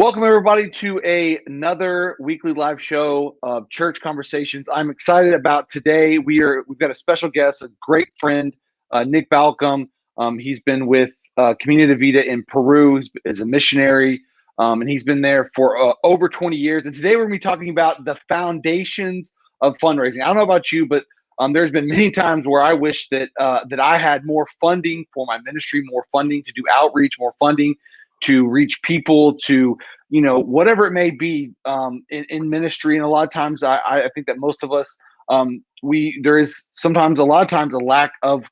Welcome everybody to another weekly live show of Church Conversations. I'm excited about today. We've got a special guest, a great friend, Nick Balcombe. He's been with Community Vida in Peru as a missionary, and he's been there for over 20 years. And today we're going to be talking about the foundations of fundraising. I don't know about you, but there's been many times where I wish that I had more funding for my ministry, more funding to do outreach, more funding to reach people, to whatever it may be in ministry. And a lot of times I think that most of us there is sometimes a lot of times a lack of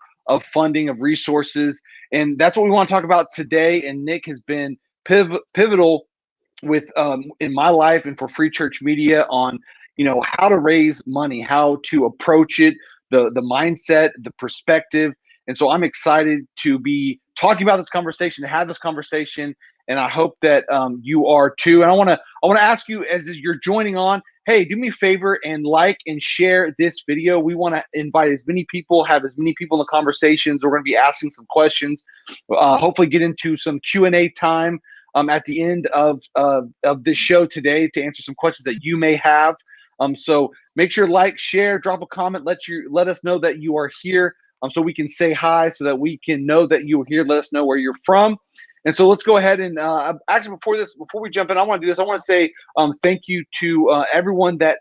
funding, of resources, and that's what we want to talk about today. And Nick has been pivotal with in my life and for Free Church Media on how to raise money, how to approach it, the mindset, the perspective. And so I'm excited to be talking about this conversation, to have this conversation, and I hope that you are too. And I want to ask you, as you're joining on, hey, do me a favor and like and share this video. We want to invite as many people, have as many people in the conversations. We're going to be asking some questions, hopefully get into some Q&A time at the end of this show today to answer some questions that you may have. So make sure like, share, drop a comment, let us know that you are here. So we can say hi, so that we can know that you're here. Let us know where you're from. And so let's go ahead and actually before we jump in, I want to do this. I want to say thank you to everyone that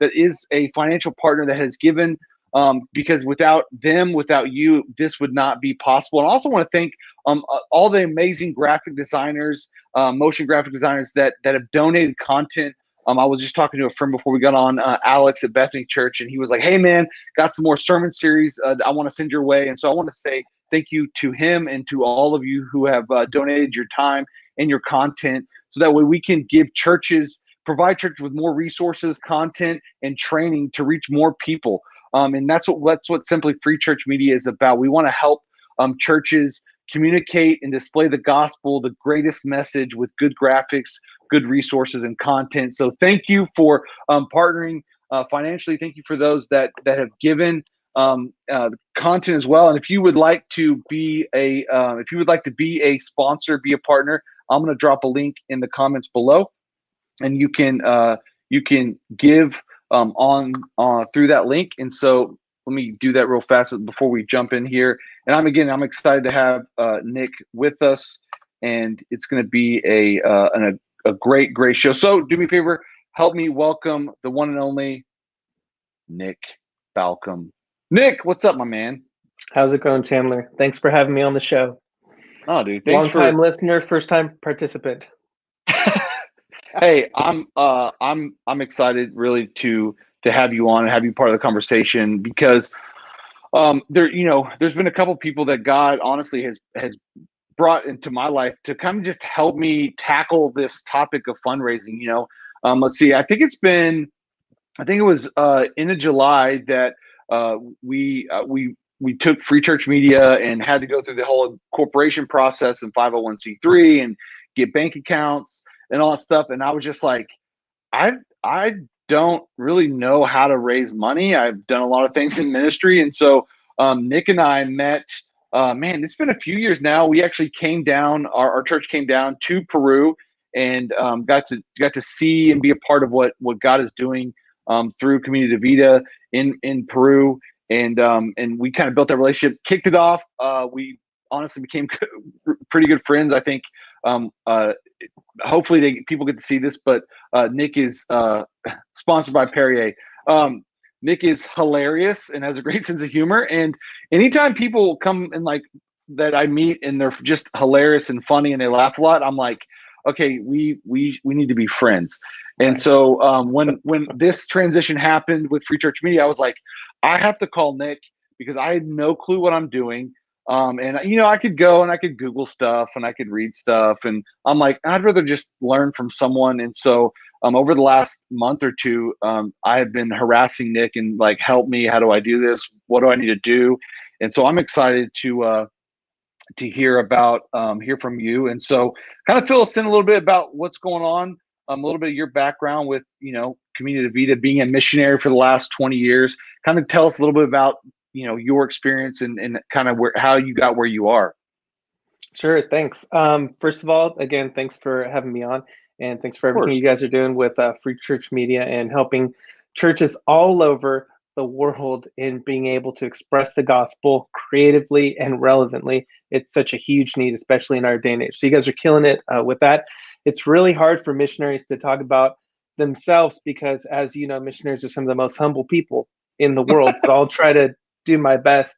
is a financial partner that has given, because without them, without you, this would not be possible. And I also want to thank all the amazing graphic designers, motion graphic designers that have donated content. I was just talking to a friend before we got on, Alex at Bethany Church, and he was like, hey, man, got some more sermon series I want to send your way. And so I want to say thank you to him and to all of you who have donated your time and your content, so that way we can provide churches with more resources, content, and training to reach more people. And that's what Simply Free Church Media is about. We want to help churches communicate and display the gospel, the greatest message, with good graphics, good resources, and content. So thank you for partnering financially. Thank you for those that have given content as well. And if you would like to be a sponsor, be a partner, I'm going to drop a link in the comments below, and you can give on through that link. And so let me do that real fast before we jump in here. And I'm excited to have Nick with us, and it's going to be a great show. So do me a favor, help me welcome the one and only Nick Balcombe. Nick, what's up, my man? How's it going, Chandler? Thanks for having me on the show. Oh, dude, long-time listener, first-time participant. Hey, I'm excited really to have you on and have you part of the conversation, because there's been a couple people that God honestly has brought into my life to kind of just help me tackle this topic of fundraising. Let's see, I think it was end of July that we took Free Church Media and had to go through the whole corporation process and 501c3 and get bank accounts and all that stuff. And I was just like, I don't really know how to raise money. I've done a lot of things in ministry. And so Nick and I met, man, it's been a few years now. We actually came down, our church came down to Peru, and got to see and be a part of what God is doing through Community Vida in Peru. And we kind of built that relationship, kicked it off. We honestly became pretty good friends. I think hopefully people get to see this, but Nick is sponsored by Perrier. Nick is hilarious and has a great sense of humor. And anytime people come and like that I meet and they're just hilarious and funny and they laugh a lot, I'm like, okay, we need to be friends. And so when this transition happened with Free Church Media, I was like, I have to call Nick, because I had no clue what I'm doing. And I could go and I could Google stuff and I could read stuff, and I'm like, I'd rather just learn from someone. And so over the last month or two, I have been harassing Nick and like, help me, how do I do this? What do I need to do? And so I'm excited to hear from you. And so kind of fill us in a little bit about what's going on, a little bit of your background with, Community Vida, being a missionary for the last 20 years. Kind of tell us a little bit about, your experience and kind of how you got where you are. Sure, thanks. First of all, again, thanks for having me on, and thanks for Of everything course. you guys are doing with Free Church Media and helping churches all over the world in being able to express the gospel creatively and relevantly. It's such a huge need, especially in our day and age. So you guys are killing it with that. It's really hard for missionaries to talk about themselves because, as you know, missionaries are some of the most humble people in the world. But I'll try to do my best.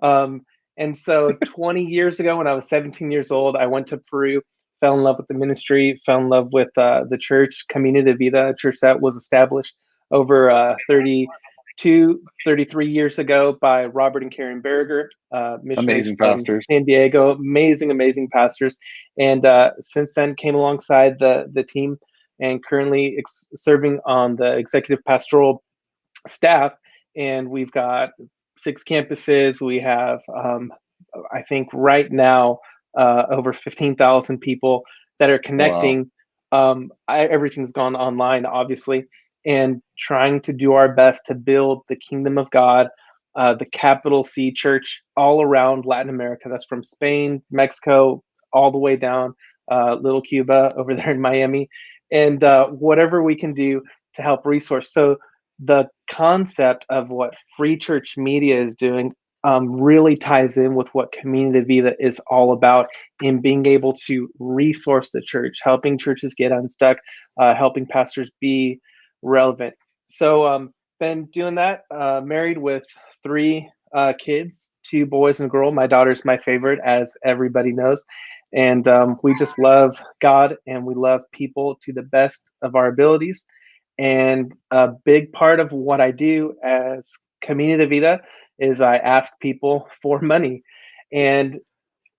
Um, and so 20 years ago, when I was 17 years old, I went to Peru, fell in love with the ministry, fell in love with the church, Camino de Vida, a church that was established over 32, 33 years ago by Robert and Karen Berger, missionaries Amazing from pastors. San Diego, amazing, amazing pastors. And since then came alongside the team and currently serving on the executive pastoral staff. And we've got 6 campuses. We have, I think, right now, over 15,000 people that are Wow. connecting. Everything's gone online, obviously, and trying to do our best to build the kingdom of God, the capital C church all around Latin America. That's from Spain, Mexico, all the way down, little Cuba over there in Miami, and whatever we can do to help resource. So the concept of what Free Church Media is doing really ties in with what Community Vida is all about in being able to resource the church, helping churches get unstuck, helping pastors be relevant. So been doing that, married with 3 kids, 2 boys and a girl. My daughter's my favorite, as everybody knows. And we just love God and we love people to the best of our abilities. And a big part of what I do as Camino de Vida is I ask people for money. And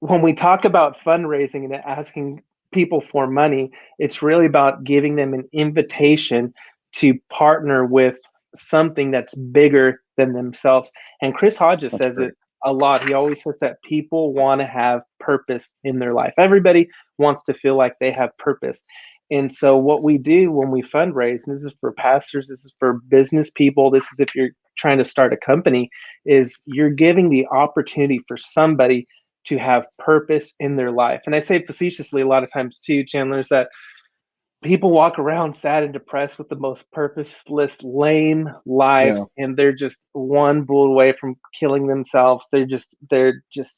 when we talk about fundraising and asking people for money, it's really about giving them an invitation to partner with something that's bigger than themselves. And Chris Hodges That's says great. it a lot. He always says that people want to have purpose in their life. Everybody wants to feel like they have purpose. And so, what we do when we fundraise, and this is for pastors, this is for business people, this is if you're trying to start a company, is you're giving the opportunity for somebody to have purpose in their life. And I say facetiously a lot of times too, Chandler, is that people walk around sad and depressed with the most purposeless, lame Yeah. lives, and they're just one bullet away from killing themselves. They're just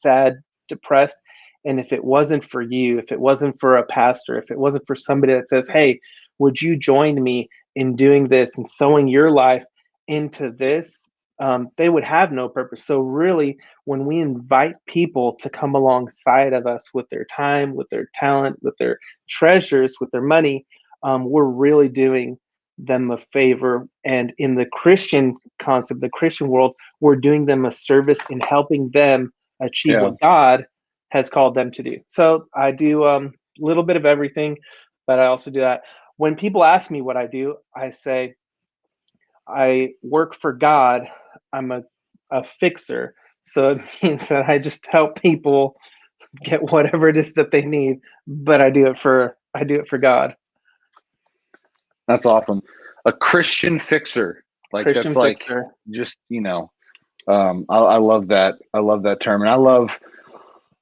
sad, depressed. And if it wasn't for you, if it wasn't for a pastor, if it wasn't for somebody that says, "Hey, would you join me in doing this and sowing your life into this?" They would have no purpose. So really, when we invite people to come alongside of us with their time, with their talent, with their treasures, with their money, we're really doing them a favor. And in the Christian concept, the Christian world, we're doing them a service in helping them achieve Yeah. what God has called them to do. So I do a little bit of everything, but I also do that. When people ask me what I do, I say, I work for God. I'm a fixer. So it means that I just help people get whatever it is that they need, but I do it for God. That's awesome. A Christian fixer. Like that's Christian like fixer. just, I love that. I love that term. And I love,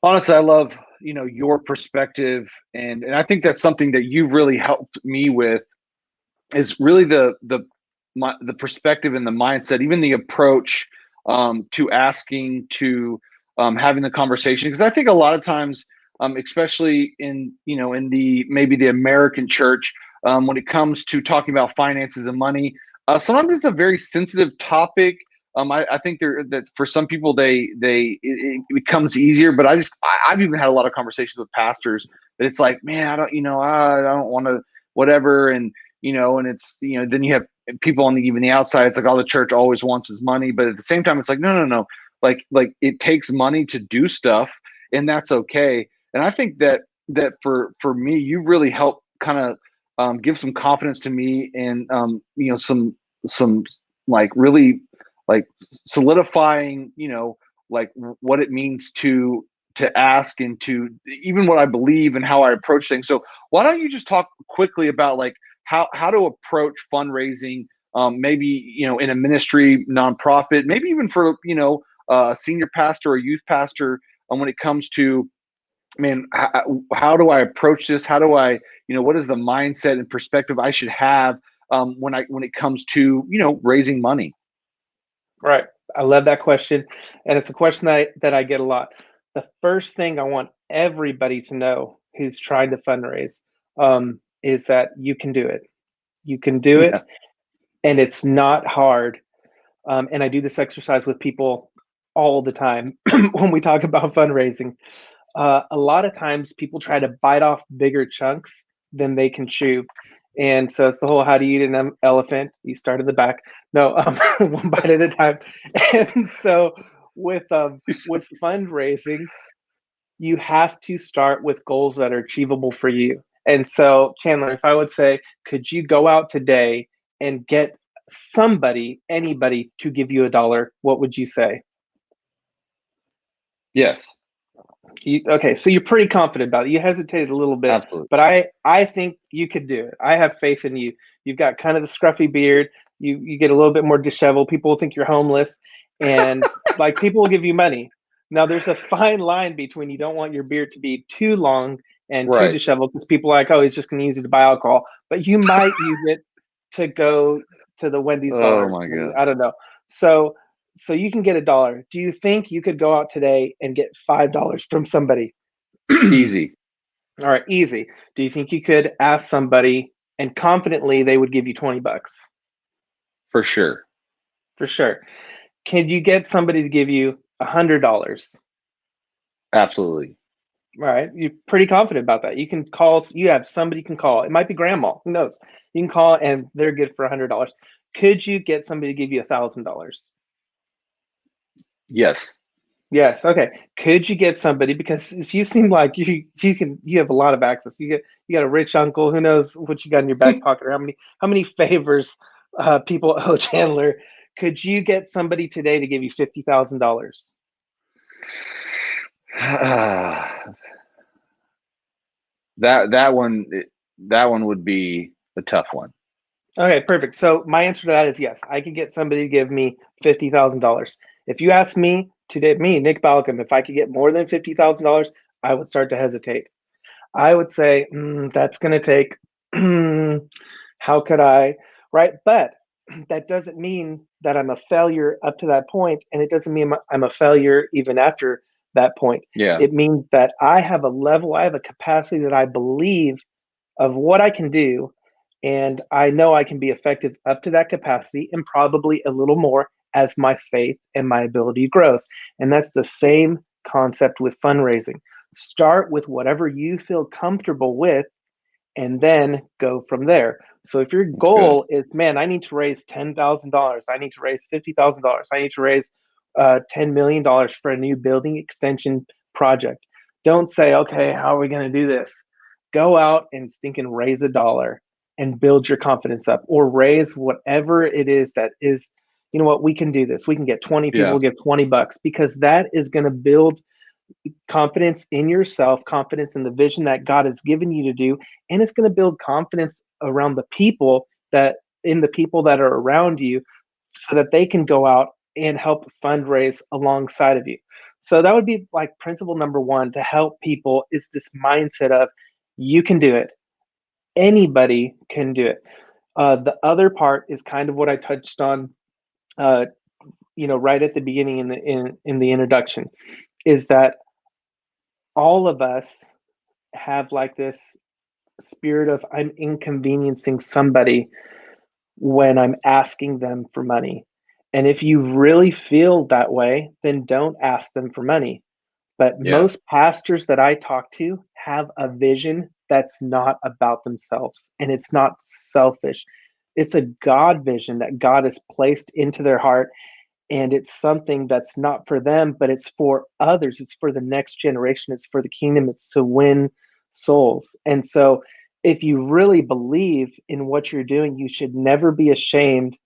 honestly, I love, your perspective. And I think that's something that you've really helped me with is really the perspective and the mindset, even the approach to asking, to having the conversation. Because I think a lot of times, especially in the maybe the American church, when it comes to talking about finances and money, sometimes it's a very sensitive topic. I think that for some people it becomes easier, but I've even had a lot of conversations with pastors that it's like, man, I don't want to whatever, and it's then you have people on even the outside. It's like all the church always wants is money, but at the same time, it's like no. Like it takes money to do stuff, and that's okay. And I think that for me, you really help kind of give some confidence to me, and some like really like solidifying like what it means to ask, and to even what I believe and how I approach things. So why don't you just talk quickly about like how to approach fundraising, maybe in a ministry, nonprofit, maybe even for a senior pastor or youth pastor, when it comes to man, how do I approach this? How do I, what is the mindset and perspective I should have when it comes to, raising money? Right. I love that question. And it's a question that I get a lot. The first thing I want everybody to know who's trying to fundraise is that you can do it. You can do it, Yeah. and it's not hard. And I do this exercise with people all the time when we talk about fundraising. A lot of times people try to bite off bigger chunks than they can chew. And so it's the whole how do you eat an elephant? You start in the back. No, one bite at a time. And so with fundraising, you have to start with goals that are achievable for you. And so, Chandler, if I would say, could you go out today and get anybody to give you $1, what would you say? Yes. Okay, so you're pretty confident about it. You hesitated a little bit, Absolutely. but I think you could do it. I have faith in you. You've got kind of the scruffy beard. You get a little bit more disheveled. People will think you're homeless, and like people will give you money. Now there's a fine line between you don't want your beard to be too long and too Right. disheveled because people are like, oh, he's just going to use it to buy alcohol, but you might use it to go to the Wendy's Oh dollar. my God. I don't know. So you can get $1. Do you think you could go out today and get $5 from somebody? Easy. All right, easy. Do you think you could ask somebody and confidently they would give you $20? For sure. For sure. Can you get somebody to give you $100? Absolutely. All right, you're pretty confident about that. You can call. You have somebody you can call. It might be grandma. Who knows? You can call and they're good for $100. Could you get somebody to give you $1,000? Yes. Yes. Okay. Could you get somebody, because you seem like you have a lot of access. You got a rich uncle. Who knows what you got in your back pocket, or how many favors people owe Chandler. Could you get somebody today to give you $50,000? That one would be a tough one. Okay, perfect. So my answer to that is yes. I could get somebody to give me $50,000. If you ask me today, Nick Balcombe, if I could get more than $50,000, I would start to hesitate. I would say that's going to take. How could I? Right, but that doesn't mean that I'm a failure up to that point, and it doesn't mean I'm a failure even after that point. Yeah. It means that I have a level, I have a capacity that I believe of what I can do, and I know I can be effective up to that capacity and probably a little more as my faith and my ability grows. And that's the same concept with fundraising. Start with whatever you feel comfortable with and then go from there. So if your goal is, man, I need to raise $10,000, I need to raise $50,000, I need to raise $10 million for a new building extension project. Don't say, okay, how are we going to do this? Go out and stinking raise $1 and build your confidence up, or raise whatever it is that is, you know what, we can do this. We can get 20 people to give $20, because that is going to build confidence in yourself, confidence in the vision that God has given you to do, and it's going to build confidence around the people that are around you, so that they can go out and help fundraise alongside of you. So that would be like principle number one to help people, is this mindset of you can do it. Anybody can do it. The other part is kind of what I touched on, right at the beginning in the introduction, is that all of us have like this spirit of I'm inconveniencing somebody when I'm asking them for money. And if you really feel that way, then don't ask them for money. But most pastors that I talk to have a vision that's not about themselves, and it's not selfish. It's a God vision that God has placed into their heart, and it's something that's not for them, but it's for others. It's for the next generation. It's for the kingdom. It's to win souls. And so if you really believe in what you're doing, you should never be ashamed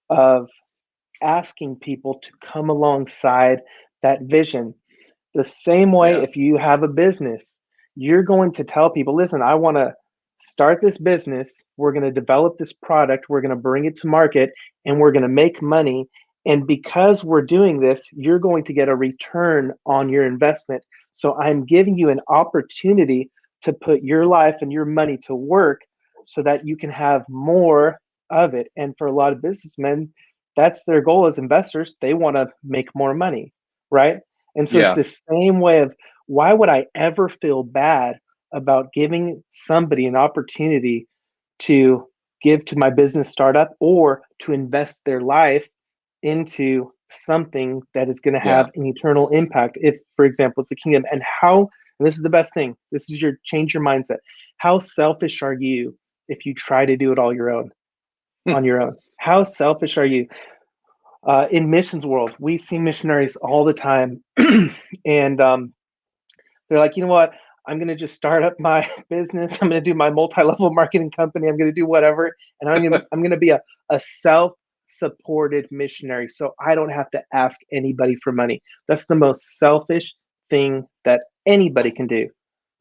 of asking people to come alongside that vision. The same way, if you have a business, you're going to tell people, listen, I want to start this business. We're going to develop this product. We're going to bring it to market, and we're going to make money. And because we're doing this, you're going to get a return on your investment. So I'm giving you an opportunity to put your life and your money to work so that you can have more of it. And for a lot of businessmen, that's their goal as investors. They want to make more money, right? And so it's Yeah. the same way of, why would I ever feel bad about giving somebody an opportunity to give to my business startup or to invest their life into something that is going to Yeah. have an eternal impact? If, for example, it's the kingdom. And how, and this is the best thing, this is your change your mindset. How selfish are you if you try to do it all your own on your own? How selfish are you? In missions world, we see missionaries all the time, and they're like, you know what? I'm going to just start up my business. I'm going to do my multi-level marketing company. I'm going to do whatever, and I'm going to be a self-supported missionary, so I don't have to ask anybody for money. That's the most selfish thing that anybody can do.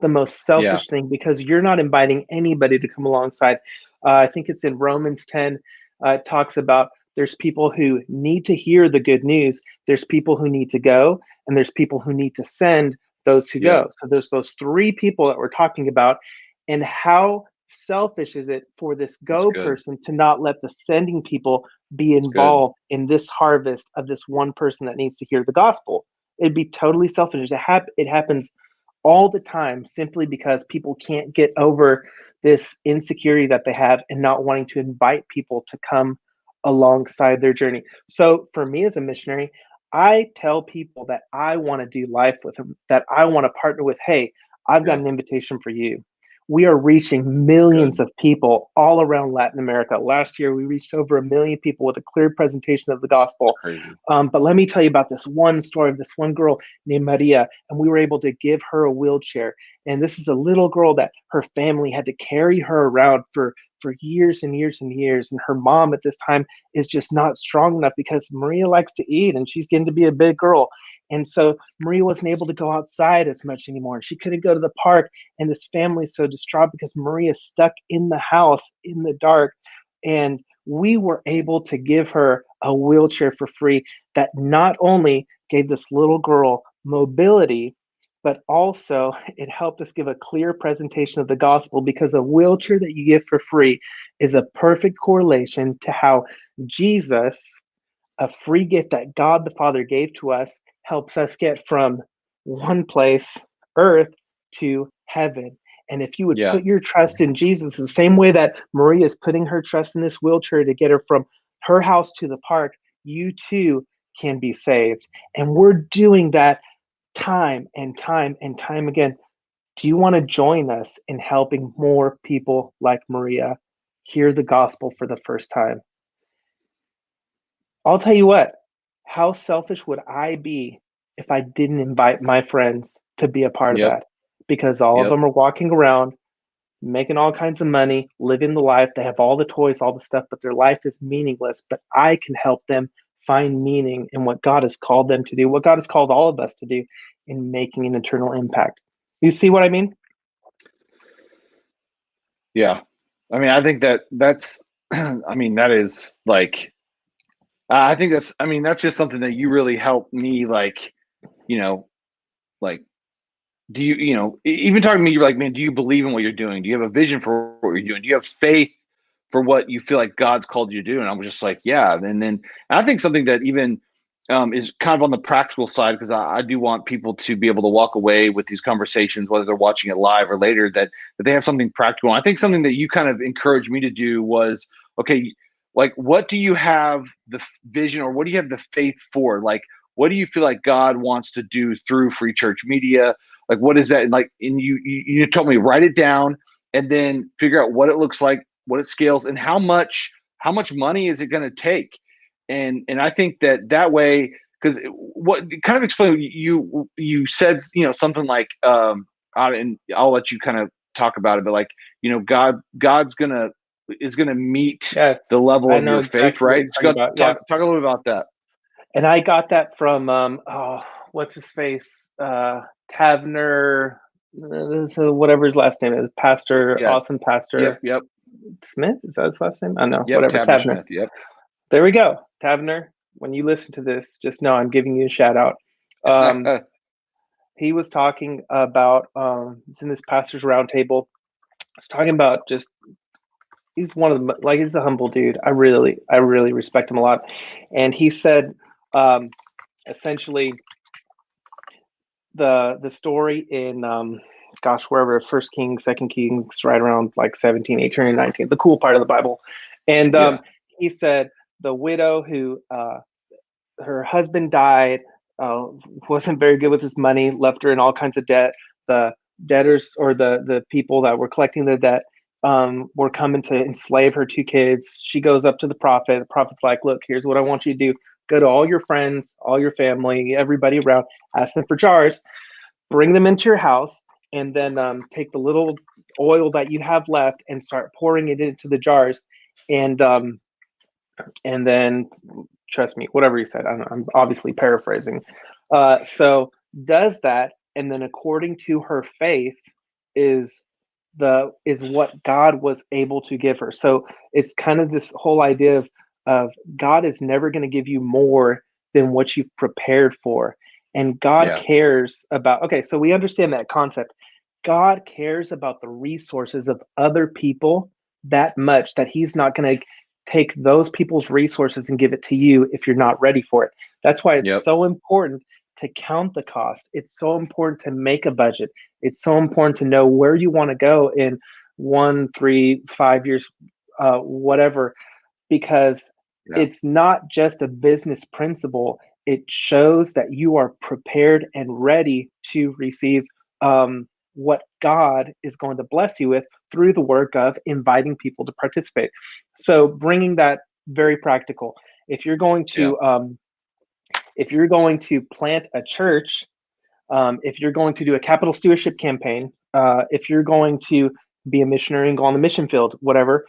The most Yeah. selfish thing, because you're not inviting anybody to come alongside. I think it's in Romans 10. It talks about there's people who need to hear the good news. There's people who need to go, and there's people who need to send those who Yeah. go. So there's those three people that we're talking about. And how selfish is it for this That's go good. person to not let the sending people be That's good. involved in this harvest of this one person that needs to hear the gospel? It'd be totally selfish. It happens all the time, simply because people can't get over this insecurity that they have and not wanting to invite people to come alongside their journey. So for me as a missionary, I tell people that I want to do life with them, that I want to partner with. Hey, I've got Yeah. an invitation for you. We are reaching millions Good. of people all around Latin America. Last year, we reached over 1 million people with a clear presentation of the It's gospel. crazy. But let me tell you about this one story of this one girl named Maria, and we were able to give her a wheelchair. And this is a little girl that her family had to carry her around for years and years and years. And her mom at this time is just not strong enough, because Maria likes to eat and she's getting to be a big girl. And so Maria wasn't able to go outside as much anymore. She couldn't go to the park. And this family's so distraught because Maria's stuck in the house in the dark. And we were able to give her a wheelchair for free that not only gave this little girl mobility, but also it helped us give a clear presentation of the gospel, because a wheelchair that you give for free is a perfect correlation to how Jesus, a free gift that God the Father gave to us, helps us get from one place, earth, to heaven. And if you would Yeah. put your trust in Jesus the same way that Maria is putting her trust in this wheelchair to get her from her house to the park, you too can be saved. And we're doing that time and time and time again. Do you want to join us in helping more people like Maria hear the gospel for the first time? I'll tell you what, how selfish would I be if I didn't invite my friends to be a part of Yep. that? Because all of Yep. them are walking around, making all kinds of money, living the life. They have all the toys, all the stuff, but their life is meaningless. But I can help them find meaning in what God has called them to do, what God has called all of us to do, in making an eternal impact. You see what I mean? Yeah. I mean, I think that's I mean, that is like I think that's just something that you really helped me, like, you know, like, do you, even talking to me, you're like, man, do you believe in what you're doing? Do you have a vision for what you're doing? Do you have faith for what you feel like God's called you to do? And I was just like, yeah. And I think something that even is kind of on the practical side, because I do want people to be able to walk away with these conversations, whether they're watching it live or later, that they have something practical. And I think something that you kind of encouraged me to do was, okay, like, what do you have the vision, or what do you have the faith for? Like, what do you feel like God wants to do through Free Church Media? Like, what is that? And like, and you told me, write it down and then figure out what it looks like, what it scales, and how much money is it going to take? And I think that way, because what kind of explain, you said, something like, and I'll let you kind of talk about it, but like, God's is gonna meet Yes, the level I of know your faith, exactly what right? you're Just talking go about. Yeah. talk a little bit about that. And I got that from what's his face? Tavner, whatever his last name is, Pastor, Yeah. awesome Pastor Yep. Smith. Is that his last name? I don't know, Yep. whatever, Tabner Tavner. Smith. Yep. There we go. Tavner, when you listen to this, just know I'm giving you a shout out. Um, he was talking about it's in this pastor's roundtable. He's talking about just he's one of the like he's a humble dude. I really respect him a lot, and he said essentially the story in gosh, wherever, First Kings, Second Kings, right around like 17, 18, and 19, the cool part of the Bible. And he said the widow who her husband died, wasn't very good with his money, left her in all kinds of debt. The debtors, or the people that were collecting the debt, were coming to enslave her two kids. She goes up to the prophet. The prophet's like, look, here's what I want you to do. Go to all your friends, all your family, everybody around, ask them for jars, bring them into your house, and then take the little oil that you have left and start pouring it into the jars. And then, trust me, whatever he said, I'm obviously paraphrasing. So does that, and then according to her faith is what God was able to give her. So it's kind of this whole idea of God is never going to give you more than what you've prepared for. And God cares about, okay, so we understand that concept. God cares about the resources of other people that much that he's not going to take those people's resources and give it to you if you're not ready for it. That's why it's so important to count the cost. It's so important to make a budget. It's so important to know where you want to go in 1, 3, 5 years, whatever, because it's not just a business principle. It shows that you are prepared and ready to receive what God is going to bless you with through the work of inviting people to participate. So bringing that very practical. If you're going to plant a church, if you're going to do a capital stewardship campaign, if you're going to be a missionary and go on the mission field, whatever,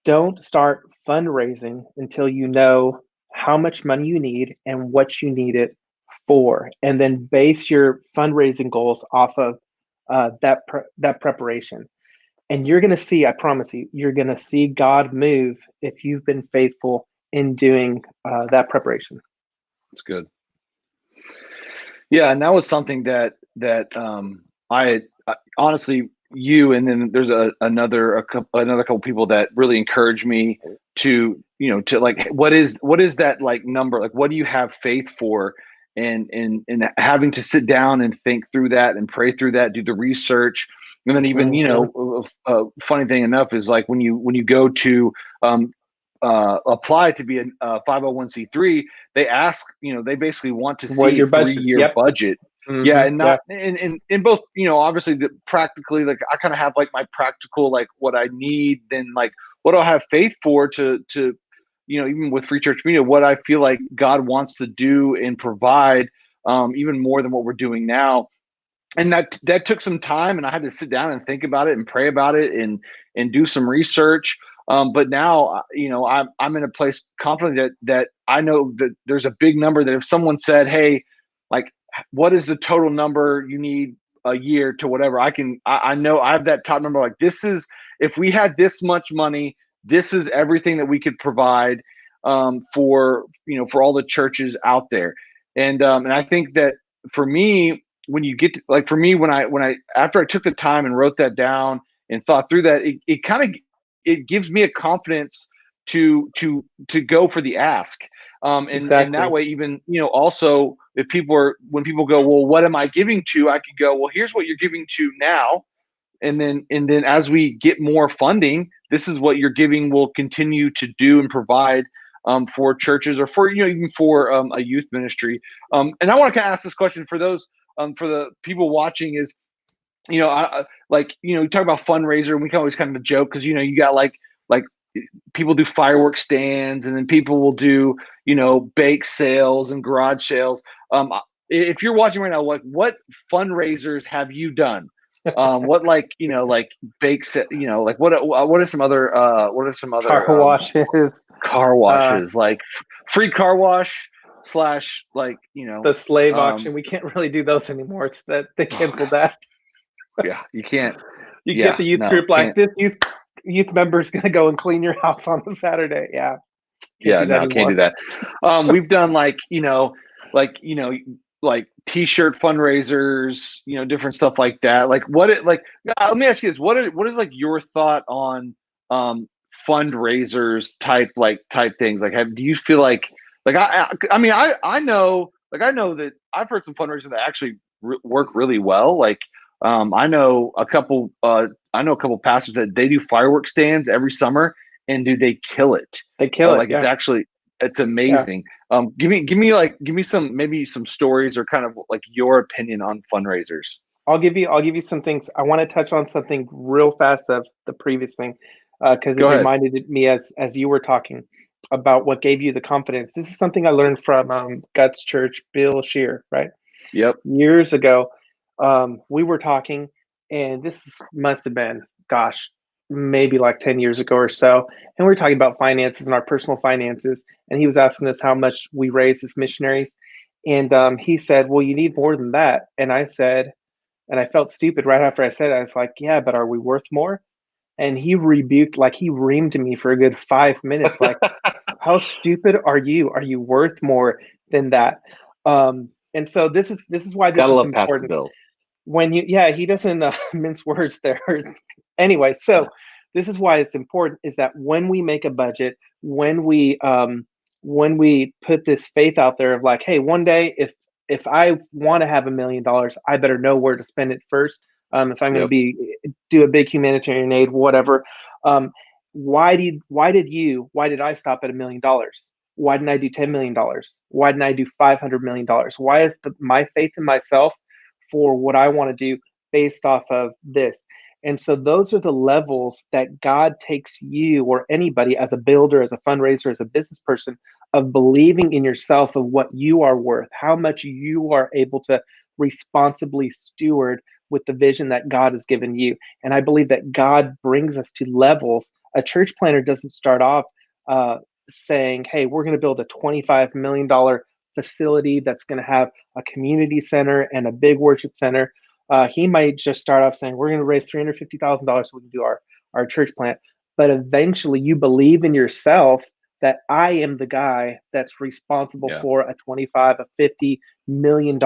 don't start fundraising until you know how much money you need and what you need it for, and then base your fundraising goals off of that preparation. And you're going to see, I promise you, you're going to see God move if you've been faithful in doing that preparation. That's good. Yeah, and that was something that I honestly, you, and then there's another couple people that really encouraged me to, to like, what is that like number? Like, what do you have faith for? And having to sit down and think through that and pray through that, do the research. And then even, funny thing enough is like when you go to apply to be a 501c3, they ask, they basically want to see a 3-year budget. Yeah. And not in both, obviously practically, like I kind of have like my practical, like what I need, then like what do I have faith for to even with Free Church Media, what I feel like God wants to do and provide even more than what we're doing now. And that took some time, and I had to sit down and think about it and pray about it and do some research. But now, I'm in a place confident that I know that there's a big number that if someone said, hey, like, what is the total number you need a year to whatever, I know I have that top number. Like, this is, if we had this much money, this is everything that we could provide for all the churches out there. And I think that for me, when you get to, like, for me, when I after I took the time and wrote that down and thought through that, it gives me a confidence to go for the ask. And that way, even, also when people go, well, what am I giving to? I could go, well, here's what you're giving to now. And then as we get more funding, this is what your giving will continue to do and provide for churches, or for, even for a youth ministry. And I want to kind of ask this question for those, for the people watching is, you talk about fundraiser, and we can always kind of joke because, you got like people do fireworks stands, and then people will do, bake sales and garage sales. If you're watching right now, like, what fundraisers have you done? What, like, like bake set, like what are some other car washes, like free car wash / like, the slave auction. We can't really do those anymore. It's that they canceled that. Yeah, you can't. Get the youth group like this youth member is going to go and clean your house on a Saturday. Yeah. Can't do that. We've done like t-shirt fundraisers, different stuff like that. Like let me ask you this. What is like your thought on fundraisers type things? Like do you feel like I mean I know that I've heard some fundraisers that actually work really well. Like I know a couple pastors that they do fireworks stands every summer, and they kill it. They kill it. Like yeah. It's amazing. Yeah. Give me some stories or kind of like your opinion on fundraisers. I'll give you some things. I want to touch on something real fast of the previous thing, because it reminded me as you were talking about what gave you the confidence. This is something I learned from Guts Church, Bill Shear, right? Yep. Years ago, we were talking, and must have been, gosh, maybe like 10 years ago or so. And we were talking about finances and our personal finances. And he was asking us how much we raised as missionaries. And he said, well, you need more than that. And I said, and I felt stupid right after I said it. I was like, yeah, but are we worth more? And he rebuked, like he reamed me for a good 5 minutes. Like, how stupid are you? Are you worth more than that? And so this is why this is important. When he doesn't mince words there. Anyway, so this is why it's important, is that when we make a budget, when we put this faith out there of like, hey, one day if I want to have $1 million, I better know where to spend it first. If I'm going to do a big humanitarian aid, whatever. Why did I stop at $1 million? Why didn't I do $10 million? Why didn't I do $500 million? Why is my faith in myself for what I want to do based off of this? And so those are the levels that God takes you or anybody as a builder, as a fundraiser, as a business person, of believing in yourself, of what you are worth, how much you are able to responsibly steward with the vision that God has given you. And I believe that God brings us to levels. A church planner doesn't start off saying, hey, we're going to build a $25 million facility that's going to have a community center and a big worship center. He might just start off saying, we're going to raise $350,000 so we can do our church plant. But eventually you believe in yourself that I am the guy that's responsible for a $25, a $50 million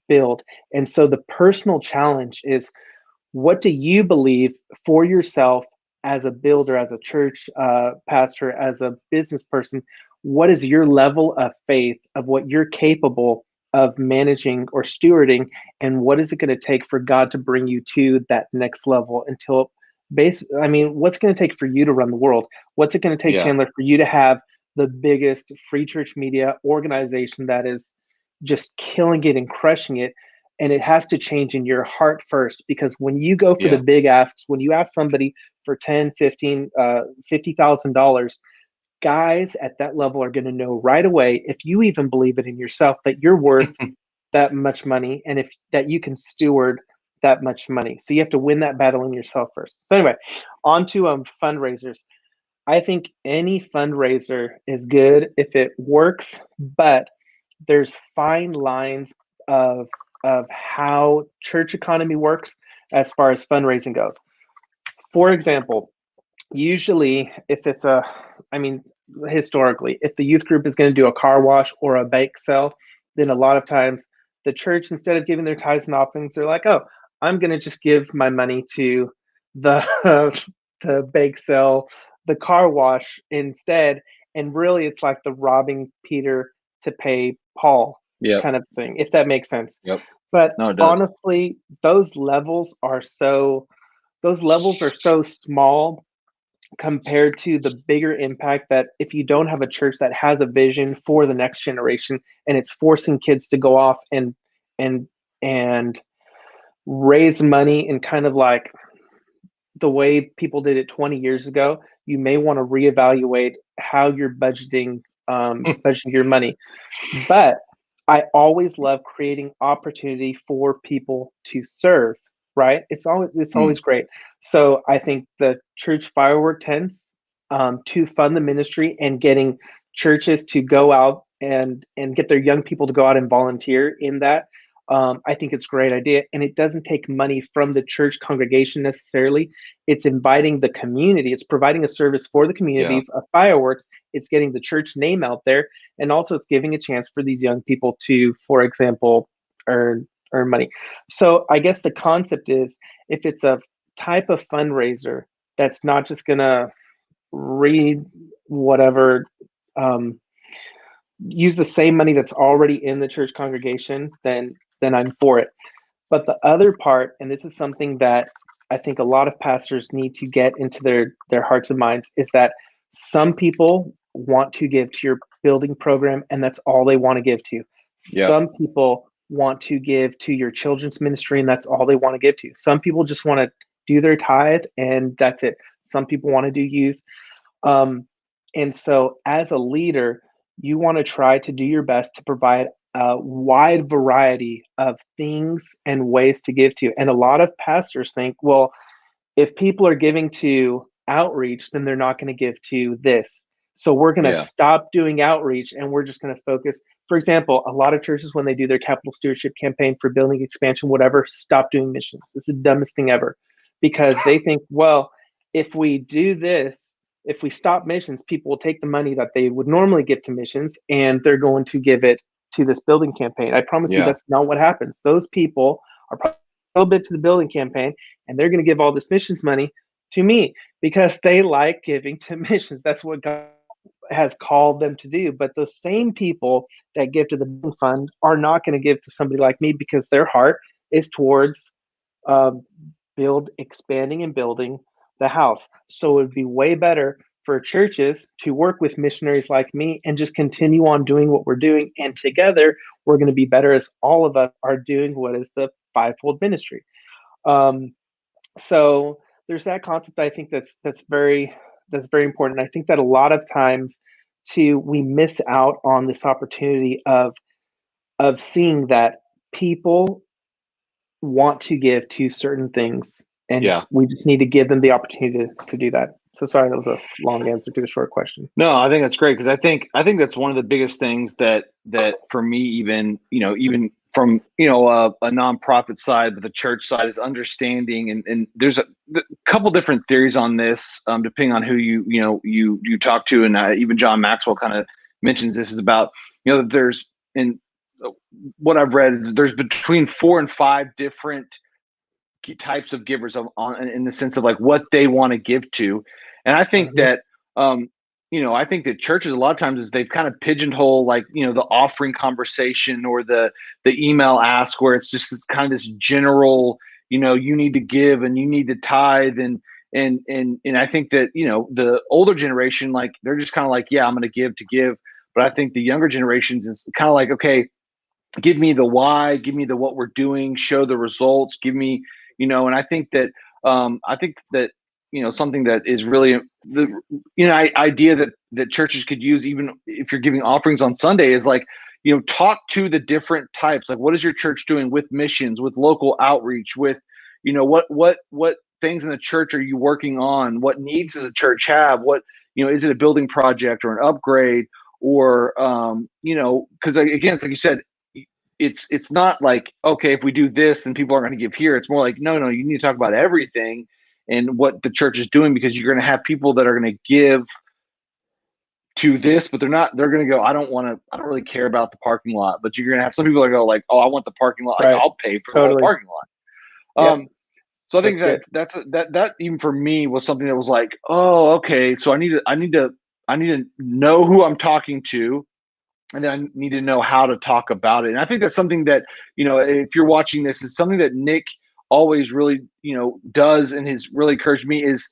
build. And so the personal challenge is, what do you believe for yourself as a builder, as a church pastor, as a business person? What is your level of faith of what you're capable of managing or stewarding, and what is it going to take for God to bring you to that next level until what's going to take for you to run the world? What's it going to take, Chandler, for you to have the biggest free church media organization that is just killing it and crushing it? And it has to change in your heart first, because when you go for the big asks, when you ask somebody for $10, $15, $50,000, guys at that level are going to know right away, if you even believe it in yourself, that you're worth that much money, and if that you can steward that much money. So you have to win that battle in yourself first. So anyway, on to fundraisers. I think any fundraiser is good if it works, but there's fine lines of how church economy works as far as fundraising goes. For example, usually if it's historically, if the youth group is going to do a car wash or a bake sale, then a lot of times the church, instead of giving their tithes and offerings, they're like, oh, I'm going to just give my money to the bake sale, the car wash instead. And really, it's like the robbing Peter to pay Paul kind of thing, if that makes sense. But honestly, those levels are so small compared to the bigger impact that if you don't have a church that has a vision for the next generation, and it's forcing kids to go off and raise money in kind of like the way people did it 20 years ago, you may want to reevaluate how you're budgeting your money. But I always love creating opportunity for people to serve, right? It's always great. So I think the church firework tents to fund the ministry, and getting churches to go out and get their young people to go out and volunteer in that. I think it's a great idea, and it doesn't take money from the church congregation necessarily. It's inviting the community. It's providing a service for the Yeah. community of fireworks. It's getting the church name out there, and also it's giving a chance for these young people to, for example, earn money. So I guess the concept is, if it's a type of fundraiser that's not just gonna read whatever, um, use the same money that's already in the church congregation, then I'm for it. But the other part, and this is something that I think a lot of pastors need to get into their hearts and minds, is that some people want to give to your building program, and that's all they want to give to. Yeah. Some people want to give to your children's ministry, and that's all they want to give to. Some people just want to do their tithe, and that's it. Some people want to do youth. Um, and so, as a leader, you want to try to do your best to provide a wide variety of things and ways to give to. And a lot of pastors think, well, if people are giving to outreach, then they're not going to give to this. So we're going to Yeah. stop doing outreach and we're just going to focus. For example, a lot of churches, when they do their capital stewardship campaign for building expansion, whatever, stop doing missions. It's the dumbest thing ever, because they think, well, if we do this, if we stop missions, people will take the money that they would normally give to missions and they're going to give it to this building campaign. I promise you Yeah. that's not what happens. Those people are probably a little bit to the building campaign, and they're going to give all this missions money to me because they like giving to missions. That's what God has called them to do. But the same people that give to the fund are not going to give to somebody like me, because their heart is towards um, expanding and building the house. So it would be way better for churches to work with missionaries like me and just continue on doing what we're doing. And together, we're going to be better, as all of us are doing what is the fivefold ministry. Um, so there's that concept. I think that's very important. I think that a lot of times too, we miss out on this opportunity of seeing that people want to give to certain things, and Yeah. we just need to give them the opportunity to do that. So sorry, that was a long answer to a short question. No, I think that's great, because I think that's one of the biggest things that for me, even from a nonprofit side, but the church side, is understanding, and there's a couple different theories on this, depending on who you talk to, and even John Maxwell kind of mentions this, is about that there's, in what I've read, is there's between 4 and 5 different types of givers in the sense of like what they want to give to. And I think that I think that churches, a lot of times, is they've kind of pigeonholed, like, the offering conversation, or the email ask, where it's just kind of this general, you need to give and you need to tithe, and I think that the older generation, like, they're just kind of like, yeah, I'm going to give. But I think the younger generations is kind of like, okay, give me the why, give me the what we're doing, show the results, give me, and I think that something that is really the idea that churches could use, even if you're giving offerings on Sunday, is like, talk to the different types. Like, what is your church doing with missions, with local outreach, with what things in the church are you working on? What needs does the church have? What, is it a building project or an upgrade? Or because again, it's like you said, it's not like, okay, if we do this, then people aren't going to give here. It's more like, no, you need to talk about everything and what the church is doing, because you're going to have people that are going to give to this, but they're going to go, I don't really care about the parking lot. But you're going to have some people that go like, oh, I want the parking lot. Right. Like, I'll pay for the whole parking lot. So I think that even for me was something that was like, oh, okay, so I need to know who I'm talking to, and then I need to know how to talk about it. And I think that's something that, if you're watching this, is something that Nick always really, does, and has really encouraged me, is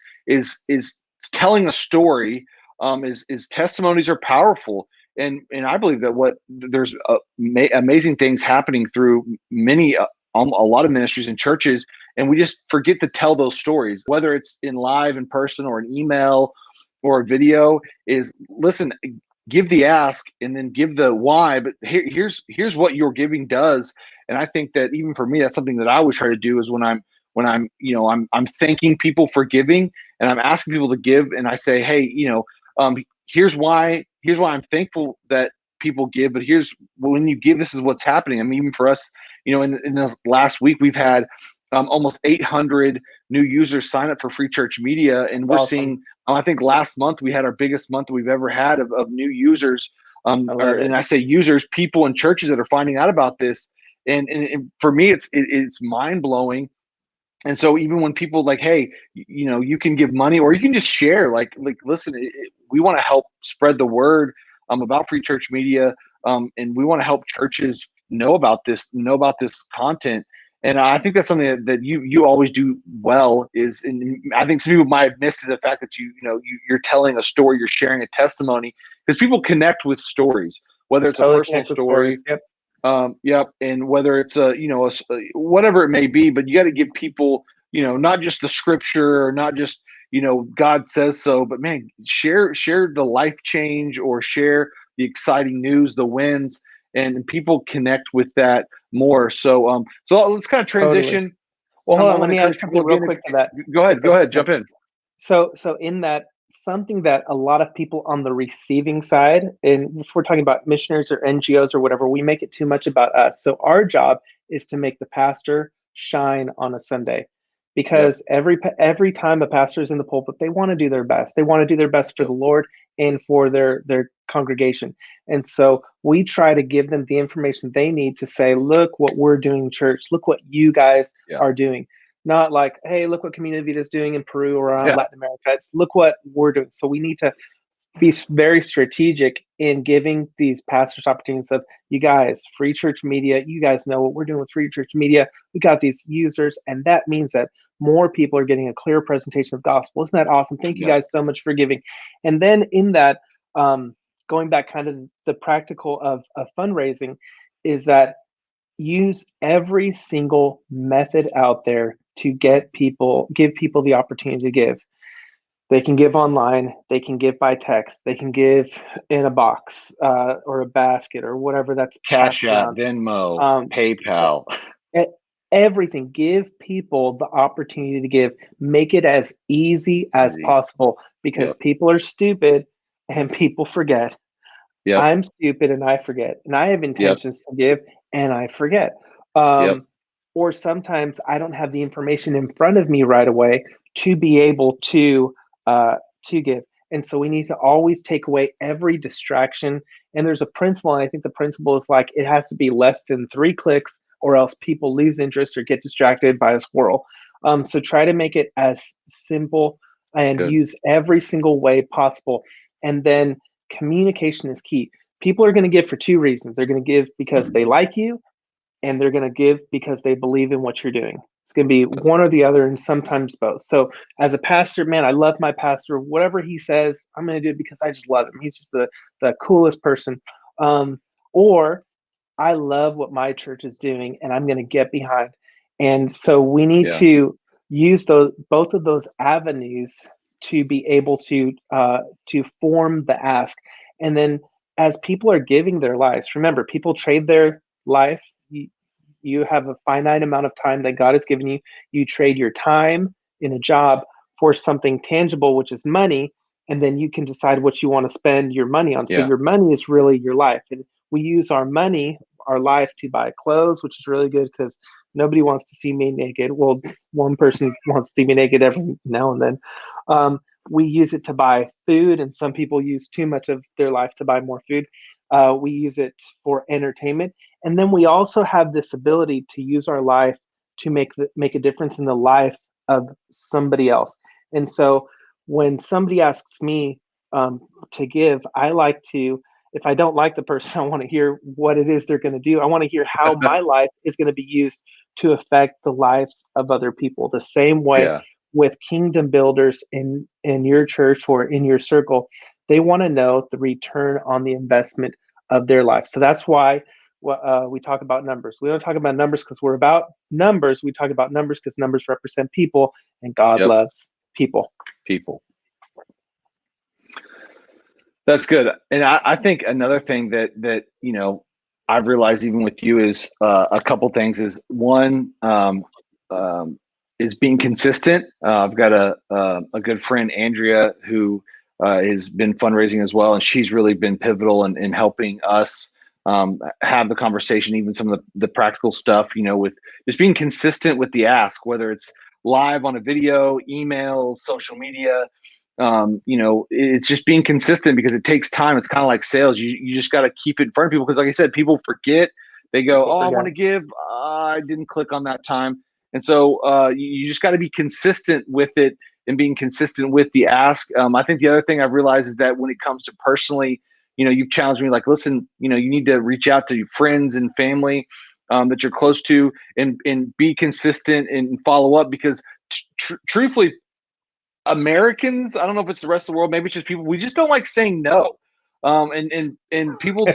telling a story. Is testimonies are powerful. And I believe that there's amazing things happening through many, a lot of ministries and churches, and we just forget to tell those stories, whether it's in live, in person, or an email, or a video. Is, listen, give the ask and then give the why, but here's what your giving does. And I think that even for me, that's something that I always try to do, is when I'm I'm thanking people for giving, and I'm asking people to give, and I say, hey, here's why I'm thankful that people give, but here's when you give, this is what's happening. I mean, even for us, in this last week, we've had almost 800 new users sign up for Free Church Media, and we're Awesome. seeing. I think last month we had our biggest month we've ever had of new users. And I say users, people in churches that are finding out about this, and for me, it's mind blowing. And so even when people like, hey, you can give money or you can just share, like listen, we want to help spread the word about Free Church Media, and we want to help churches know about this content. And I think that's something that you always do well. And I think some people might have missed the fact that you're telling a story, you're sharing a testimony, because people connect with stories, whether it's Totally a personal story. stories. Yep. Yep. And whether it's whatever it may be, but you got to give people, not just the scripture, or not just, God says so, but man, share the life change, or share the exciting news, the wins, and people connect with that more. So, so let's kind of transition. Totally. Well, hold on. Let me add encourage something people real again. quick to that. Go ahead, jump in. So in that, something that a lot of people on the receiving side, and if we're talking about missionaries or NGOs or whatever, we make it too much about us. So our job is to make the pastor shine on a Sunday, because every time a pastor is in the pulpit, they want to do their best. They want to do their best for the Lord and for their congregation. And so we try to give them the information they need to say, look what we're doing in church. Look what you guys are doing. Not like, hey, look what Community is doing in Peru or Latin America. It's look what we're doing. So we need to be very strategic in giving these pastors opportunities of, you guys, Free Church Media, you guys know what we're doing with Free Church Media. We got these users, and that means that more people are getting a clear presentation of gospel. Isn't that awesome? Thank you guys so much for giving. And then in that, going back kind of the practical of fundraising, is that use every single method out there to give people the opportunity to give. They can give online, they can give by text, they can give in a box or a basket or whatever. That's Cash App, Venmo, PayPal. Everything. Give people the opportunity to give. Make it as easy as possible, because people are stupid and people forget. I'm stupid and I forget, and I have intentions to give and I forget. Or sometimes I don't have the information in front of me right away to be able to give. And so we need to always take away every distraction. And there's a principle, and I think the principle is like, it has to be less than 3 clicks, or else people lose interest or get distracted by a squirrel. So try to make it as simple and use every single way possible. And then communication is key. People are going to give for 2 reasons. They're going to give because they like you, and they're going to give because they believe in what you're doing. It's going to be one or the other, and sometimes both. So as a pastor, man, I love my pastor. Whatever he says, I'm going to do it because I just love him. He's just the coolest person. Or I love what my church is doing, and I'm going to get behind. And so we need to use both of those avenues to be able to form the ask. And then as people are giving their lives, remember, people trade their life. You have a finite amount of time that God has given you. You trade your time in a job for something tangible, which is money, and then you can decide what you want to spend your money on. So your money is really your life. And we use our money, our life, to buy clothes, which is really good because nobody wants to see me naked. Well, one person wants to see me naked every now and then. We use it to buy food, and some people use too much of their life to buy more food. We use it for entertainment. And then we also have this ability to use our life to make a difference in the life of somebody else. And so when somebody asks me to give, I like to, if I don't like the person, I want to hear what it is they're going to do. I want to hear how my life is going to be used to affect the lives of other people. The same way with kingdom builders in your church or in your circle, they want to know the return on the investment of their life. So that's why we talk about numbers. We don't talk about numbers because we're about numbers. We talk about numbers because numbers represent people, and God loves people. That's good. And I think another thing that I've realized even with you is a couple things. Is one is being consistent. I've got a good friend, Andrea, who has been fundraising as well, and she's really been pivotal in helping us have the conversation, even some of the practical stuff, with just being consistent with the ask, whether it's live on a video, emails, social media. It's just being consistent because it takes time. It's kind of like sales. You just got to keep it in front of people because, like I said, people forget. They go, "Oh, I want to give. I didn't click on that time." And so you just got to be consistent with it and being consistent with the ask. I think the other thing I've realized is that when it comes to personally, you've challenged me like, listen, you need to reach out to your friends and family that you're close to and be consistent and follow up because truthfully, Americans, I don't know if it's the rest of the world, maybe it's just people, we just don't like saying no. And people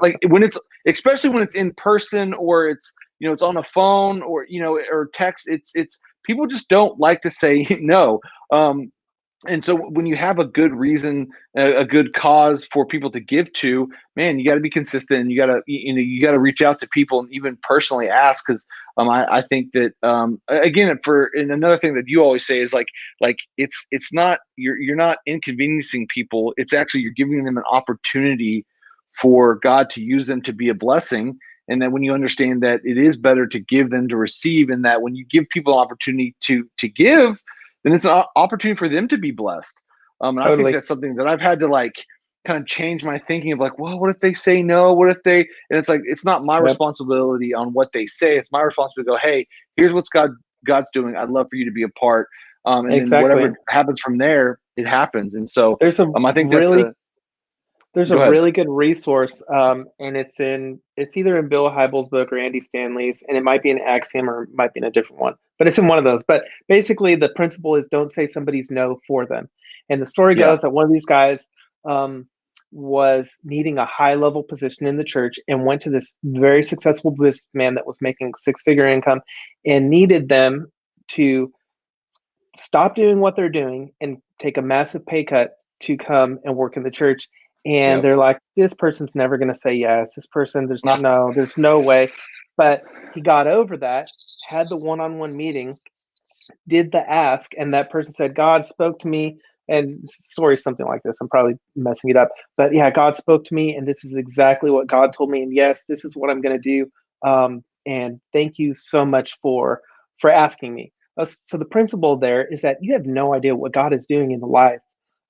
like when it's, especially when it's in person or it's, it's on a phone or, or text, it's people just don't like to say no. And so when you have a good reason, a good cause for people to give to, man, you got to be consistent and you got to, you got to reach out to people and even personally ask. Cause I think that, again, and another thing that you always say is like it's not, you're not inconveniencing people. It's actually, you're giving them an opportunity for God to use them to be a blessing. And then when you understand that it is better to give than to receive, and that when you give people an opportunity to give, then it's an opportunity for them to be blessed. And totally. I think that's something that I've had to like kind of change my thinking of like, well, what if they say no? What if they, and it's like, it's not my responsibility on what they say. It's my responsibility to go, hey, here's what's God's doing. I'd love for you to be a part. And then whatever happens from there, it happens. And so I think there's a really good resource, and it's either in Bill Hybels' book or Andy Stanley's, and it might be an Axiom or it might be in a different one, but it's in one of those. But basically, the principle is don't say somebody's no for them. And the story goes that one of these guys was needing a high-level position in the church and went to this very successful businessman that was making six-figure income and needed them to stop doing what they're doing and take a massive pay cut to come and work in the church. And they're like, this person's never going to say yes. This person, there's no way. But he got over that, had the one-on-one meeting, did the ask, and that person said, God spoke to me. And sorry, something like this. I'm probably messing it up. But yeah, God spoke to me, and this is exactly what God told me. And yes, this is what I'm going to do. And thank you so much for asking me. So the principle there is that you have no idea what God is doing in the life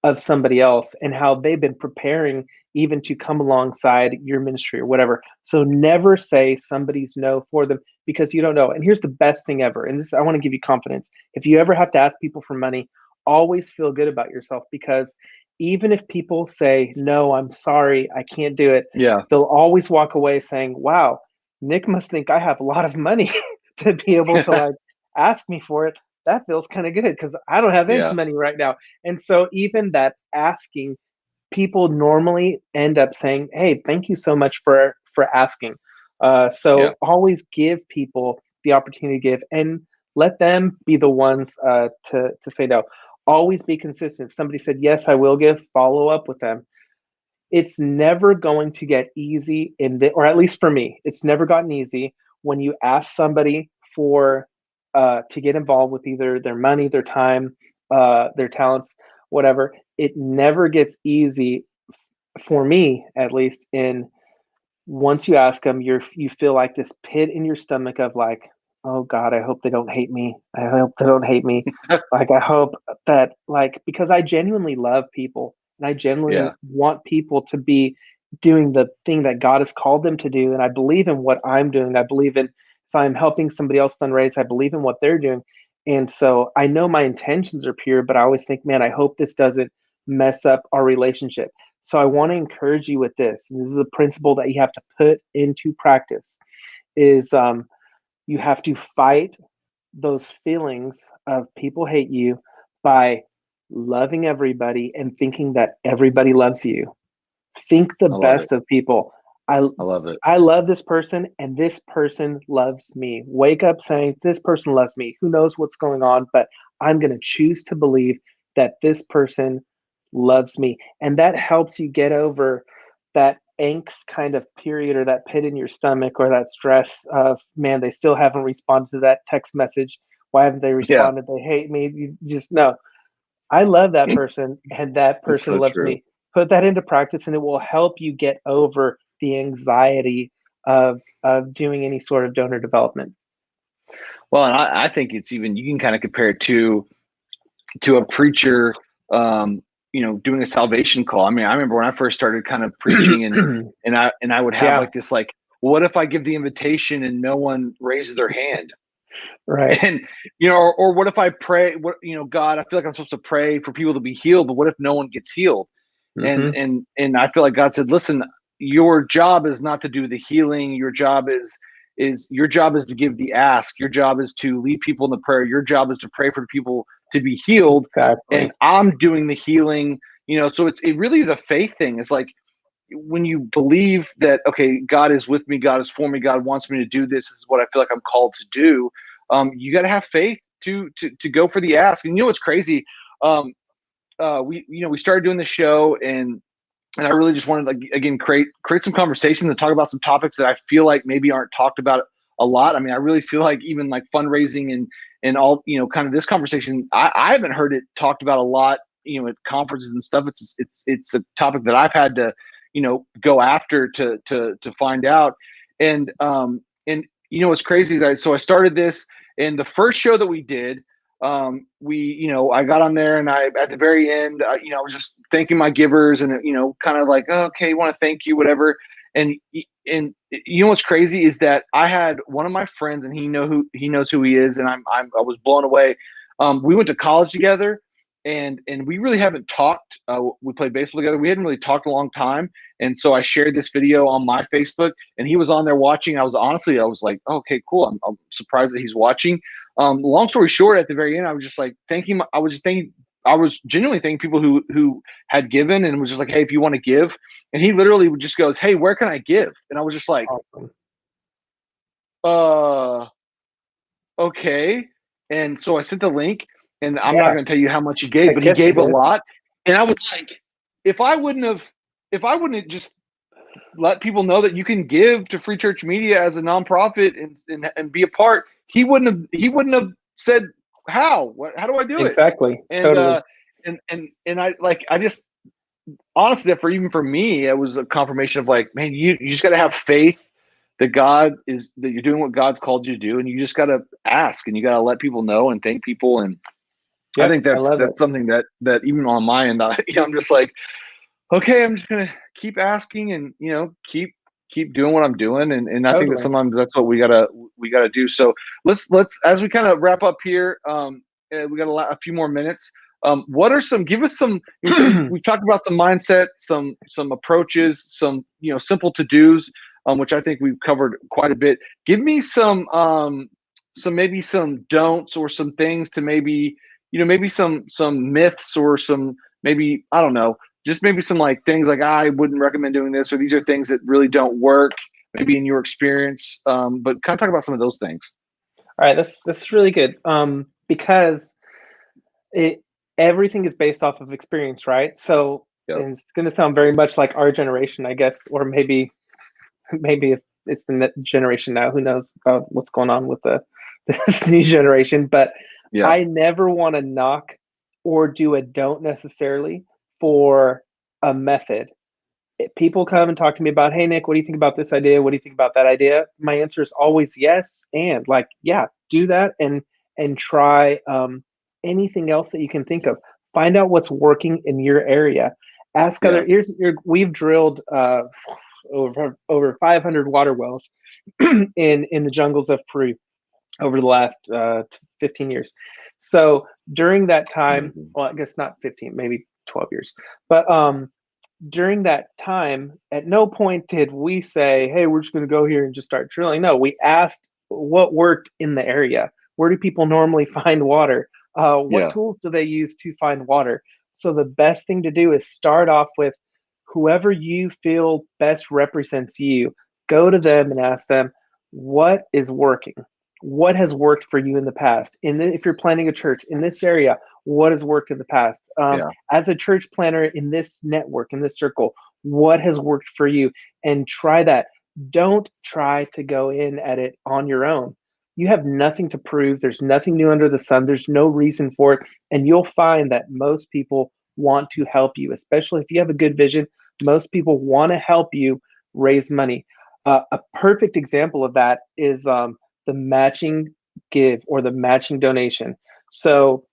of somebody else and how they've been preparing even to come alongside your ministry or whatever. So never say somebody's no for them because you don't know. And here's the best thing ever. And this, I want to give you confidence. If you ever have to ask people for money, always feel good about yourself, because even if people say, no, I'm sorry, I can't do it. They'll always walk away saying, wow, Nick must think I have a lot of money to be able to like ask me for it. That feels kind of good because I don't have any money right now. And so even that asking, people normally end up saying, hey, thank you so much for asking. So always give people the opportunity to give and let them be the ones to say no. Always be consistent. If somebody said, yes, I will give, follow up with them. It's never going to get easy or at least for me, it's never gotten easy when you ask somebody for to get involved with either their money, their time, their talents, whatever. It never gets easy for me, at least. In once you ask them, you feel like this pit in your stomach of like, oh God, I hope they don't hate me. I hope they don't hate me. Like, I hope that, like, because I genuinely love people and I genuinely want people to be doing the thing that God has called them to do. And I believe in what I'm doing. I believe in, if I'm helping somebody else fundraise, I believe in what they're doing. And so I know my intentions are pure, but I always think, man, I hope this doesn't mess up our relationship. So I want to encourage you with this. And this is a principle that you have to put into practice is you have to fight those feelings of people hate you by loving everybody and thinking that everybody loves you. Think the best of people. I love it. I love this person and this person loves me. Wake up saying, this person loves me. Who knows what's going on, but I'm going to choose to believe that this person loves me. And that helps you get over that angst kind of period or that pit in your stomach or that stress of, man, they still haven't responded to that text message. Why haven't they responded? They hate me. You just know. I love that person, and that It's person so loves true. me. Put that into practice, and it will help you get over the anxiety of doing any sort of donor development. Well, and I think it's even, you can kind of compare it to a preacher, doing a salvation call. I mean, I remember when I first started kind of preaching, and I would have Yeah, like this, like, what if I give the invitation and no one raises their hand? right. And or what if I pray, God, I feel like I'm supposed to pray for people to be healed, but what if no one gets healed? and Hmm. and and I feel like God said, listen, your job is not to do the healing. Your job is to give the ask. Your job is to lead people in the prayer. Your job is to pray for people to be healed, and Exactly. I'm doing the healing. So it really is a faith thing. It's like, when you believe that, okay, God is with me, God is for me, God wants me to do this. This is what I feel like I'm called to do. You got to have faith to go for the ask. And what's crazy? We started doing the show, and I really just wanted to, like, again, create some conversations and talk about some topics that I feel like maybe aren't talked about a lot. I mean, I really feel like even like fundraising and all, kind of this conversation, I haven't heard it talked about a lot, at conferences and stuff. It's a topic that I've had to, go after to find out. And what's crazy is I started this, and the first show that we did, I got on there, and I, at the very end, I was just thanking my givers, and kind of like, oh, okay, want to thank you, whatever. And what's crazy is that I had one of my friends, and he knows who he is, and I was blown away. We went to college together, and we really haven't talked. We played baseball together. We hadn't really talked a long time, and so I shared this video on my Facebook, and he was on there watching. I was like, oh, okay, cool. I'm surprised that he's watching. Long story short, at the very end, I was just like thanking. I was genuinely thanking people who had given, and was just like, hey, if you want to give. And he literally just goes, hey, where can I give? And I was just like, Awesome. uh, okay. And so I sent the link, and I'm not Yeah. going to tell you how much he gave, I but he guess you gave a did. lot. And I was like, if I wouldn't have just let people know that you can give to Free Church Media as a nonprofit, and be a part, he wouldn't have said, how do I do it? Exactly. And Totally. I just, honestly, even for me, it was a confirmation of like, man, you just got to have faith that you're doing what God's called you to do, and you just got to ask, and you got to let people know and thank people. And I Yep. think I that's love it. something that even on my end, I'm just like, okay, I'm just gonna keep asking, and keep doing what I'm doing, and I think that Totally. sometimes that's what we gotta do. So let's as we kind of wrap up here, we got a few more minutes. What are some? Give us some. We've talked about the mindset, some approaches, some simple to dos, which I think we've covered quite a bit. Give me maybe some don'ts, or some things to maybe some myths, or some, maybe, I don't know, just maybe some like things like, I wouldn't recommend doing this, or these are things that really don't work, maybe in your experience. But kind of talk about some of those things. All right. That's really good. Because it everything is based off of experience, right? So, Yep. and it's going to sound very much like our generation, I guess, or maybe it's the generation now. Who knows about what's going on with the this new generation? But Yeah. I never want to knock or do a don't necessarily for a method. People come and talk to me about, hey, Nick, what do you think about this idea? What do you think about that idea? My answer is always yes, and like, yeah, do that, and try anything else that you can think of. Find out what's working in your area. Ask Yeah. other. We've drilled over 500 water wells in the jungles of Peru over the last 15 years. So during that time, Amazing. well, I guess not 15, maybe 12 years, but during that time, at no point did we say, hey, we're just going to go here and just start drilling. No, we asked what worked in the area. Where do people normally find water? What Yeah. tools do they use to find water? So the best thing to do is start off with whoever you feel best represents you. Go to them and ask them, what is working? What has worked for you in the past? If you're planning a church in this area, what has worked in the past? Yeah. As a church planner in this network, in this circle, what has worked for you? And try that. Don't try to go in at it on your own. you have nothing to prove. There's nothing new under the sun. There's no reason for it. And you'll find that most people want to help you, especially if you have a good vision. Most people want to help you raise money. A perfect example of that is the matching give or the matching donation. So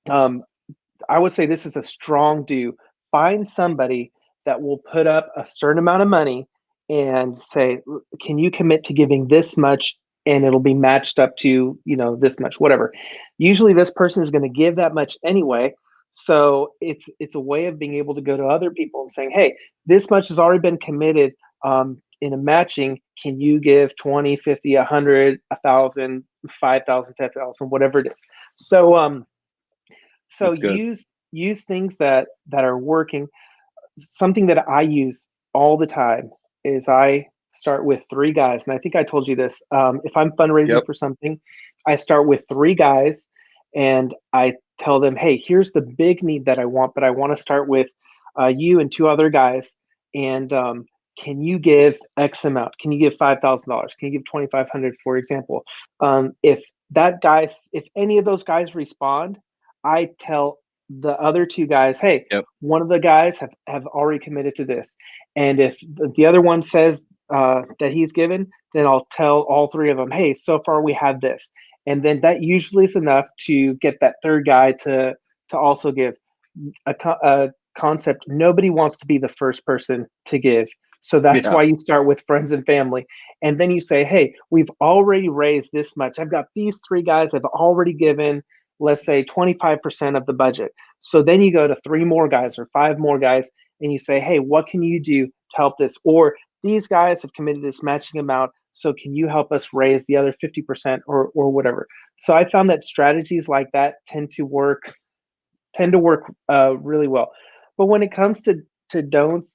I would say this is a strong do. Find somebody that will put up a certain amount of money and say, can you commit to giving this much, and it'll be matched up to, this much, whatever. Usually this person is going to give that much anyway. So it's a way of being able to go to other people and saying, hey, this much has already been committed in a matching. Can you give 20, 50, 100, 1,000, 5,000, 10,000, whatever it is. So use things that are working. Something that I use all the time is I start with 3 guys, and I think I told you this. If I'm fundraising for something, I start with 3 guys, and I tell them, "Hey, here's the big need that I want, but I want to start with you and 2 other guys. And can you give X amount? Can you give $5,000? Can you give 2,500, for example?" If any of those guys respond, I tell the other 2 guys, hey, one of the guys have already committed to this. And if the other one says that he's given, then I'll tell all 3 of them, hey, so far we have this. And then that usually is enough to get that 3rd guy to also give. A concept, nobody wants to be the first person to give. So that's why you start with friends and family. And then you say, hey, we've already raised this much. I've got these 3 guys have already given, let's say 25% of the budget. So then you go to 3 more guys or 5 more guys and you say, hey, what can you do to help this? Or these guys have committed this matching amount, so can you help us raise the other 50% or whatever? So I found that strategies like that tend to work really well. But when it comes to don'ts,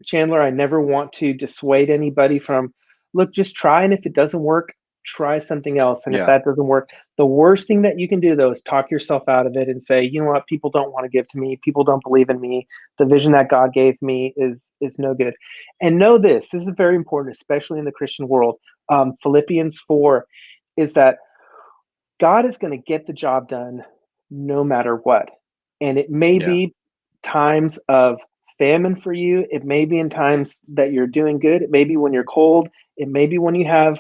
Chandler, I never want to dissuade anybody from, look, just try, and if it doesn't work, try something else. And if that doesn't work, the worst thing that you can do, though, is talk yourself out of it and say, you know what, people don't want to give to me. People don't believe in me. The vision that God gave me is no good. And know this is very important, especially in the Christian world. Philippians 4 is that God is going to get the job done no matter what. And it may be times of famine for you. It may be in times that you're doing good. It may be when you're cold. It may be when you have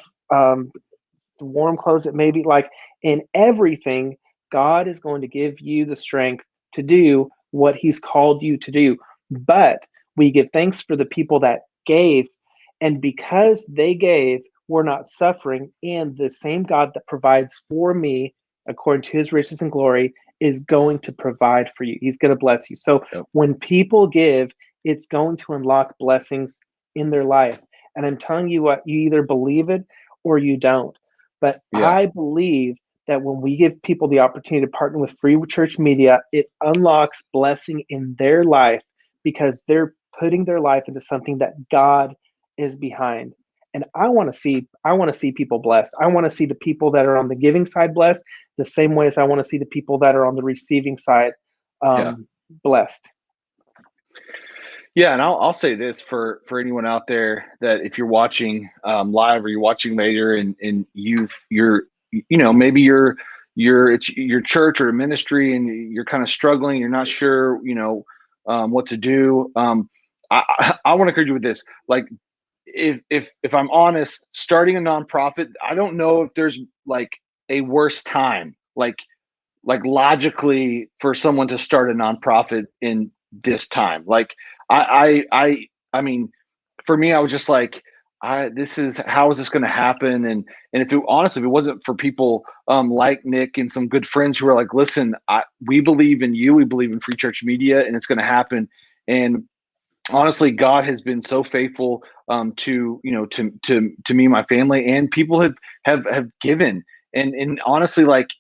warm clothes. It may be like in everything, God is going to give you the strength to do what he's called you to do. But we give thanks for the people that gave. And because they gave, we're not suffering. And the same God that provides for me, according to his riches and glory, is going to provide for you. He's going to bless you. So when people give, it's going to unlock blessings in their life. And I'm telling you what, you either believe it or you don't. But I believe that when we give people the opportunity to partner with Free Church Media, it unlocks blessing in their life because they're putting their life into something that God is behind. And I want to see people blessed. I want to see the people that are on the giving side blessed the same way as I want to see the people that are on the receiving side blessed. Yeah, and I'll say this for anyone out there, that if you're watching live or you're watching later, and you're maybe it's your church or a ministry and you're kind of struggling, you're not sure what to do. I want to encourage you with this. Like, if I'm honest, starting a nonprofit, I don't know if there's like a worse time, like logically, for someone to start a nonprofit in this time. Like I mean, for me, I was just like, how is this going to happen? And if it wasn't for people like Nick and some good friends who are like, listen, we believe in you, we believe in Free Church Media, and it's going to happen. And honestly, God has been so faithful to me and my family, and people have given. And honestly, like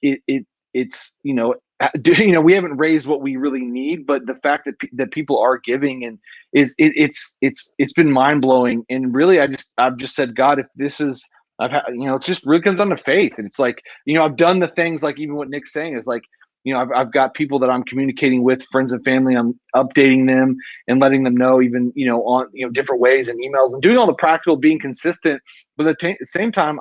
it's we haven't raised what we really need, but the fact that people are giving and it's been mind blowing. And really, I've just said, God, if this is, it's just really comes down to faith. And it's like, I've done the things, like even what Nick's saying is like, I've got people that I'm communicating with, friends and family. I'm updating them and letting them know, even, on, different ways and emails, and doing all the practical, being consistent. But at the same time,